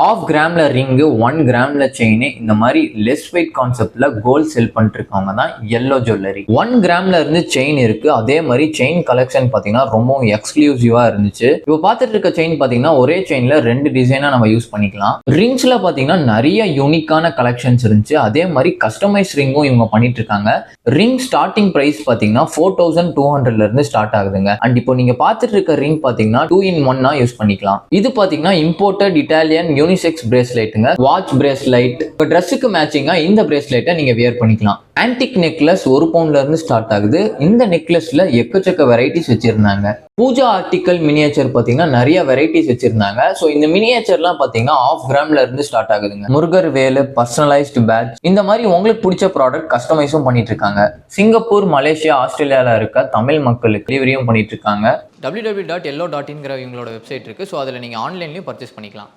Of கிராம்ல ring 1 கிராம்ல chain இந்த மாதிரி less weight கான்செப்ட்ல கோல்ட் செல் பண்ணிட்டு இருக்கவங்க தான் எல்லோ ஜுவல்லரி. 1 கிராம்ல இருந்து செயின் இருக்கு. அதே மாதிரி செயின் கலெக்ஷன் பாத்தீங்கன்னா ரொம்பவும் எக்ஸ்க்ளூசிவா இருந்துச்சு. இப்போ பார்த்துட்டு இருக்க செயின் பாத்தீங்கன்னா ஒரே செயின்ல 2 டிசைனா நம்ம யூஸ் பண்ணிக்கலாம். ரிங்ஸ்ல பாத்தீங்கன்னா நிறைய யூனிக்கான கலெக்ஷன்ஸ் இருந்துச்சு. அதே மாதிரி கஸ்டமைஸ் ரிங்கும் இவங்க பண்ணிட்டு இருக்காங்க. ரிங் ஸ்டார்டிங் பிரைஸ் பாத்தீங்கன்னா 4200ல இருந்து ஸ்டார்ட் ஆகுதுங்க. அண்ட் இப்போ நீங்க பார்த்துட்டு இருக்க ரிங் பாத்தீங்கன்னா 2 in 1 யூஸ் பண்ணிக்கலாம். இது பாத்தீங்கன்னா இம்போர்ட்டட் இட்டாலியன் யூனிசெக்ஸ் பிரேஸ்லெட்டுங்க. வாட்ச் பிரேஸ்லைட், இப்போ ட்ரெஸ்ஸுக்கு மேட்சிங்கா இந்த பிரேஸ்லெட்டை நீங்க வியர் பண்ணிக்கலாம். ஆன்டிக் நெக்லஸ் 1 பவுண்ட்ல இருந்து ஸ்டார்ட் ஆகுது. இந்த நெக்லஸ்ல எக்கச்சக்க வெரைட்டிஸ் வச்சிருந்தாங்க. பூஜா ஆர்டிக்கல் மினியேச்சர் பாத்தீங்கன்னா நிறைய வெரைட்டிஸ் வச்சிருந்தாங்க. ஸோ இந்த மினியேச்சர்லாம் பாத்தீங்கன்னா ஆஃப் கிராம்ல இருந்து ஸ்டார்ட் ஆகுதுங்க. முருகர் வேலு, பர்சனலைஸ்டு பேட்ச், இந்த மாதிரி உங்களுக்கு பிடிச்ச ப்ராடக்ட் கஸ்டமைஸும் பண்ணிட்டு இருக்காங்க. சிங்கப்பூர், மலேசியா, ஆஸ்திரேலியாவில் இருக்க தமிழ் மக்களுக்கு டெலிவரியும் பண்ணிட்டு இருக்காங்க. www.yellow.in இவங்களோட வெப்சைட் இருக்குது. ஸோ அதில் நீங்கள் ஆன்லைன்லேயும் பர்ச்சேஸ் பண்ணிக்கலாம்.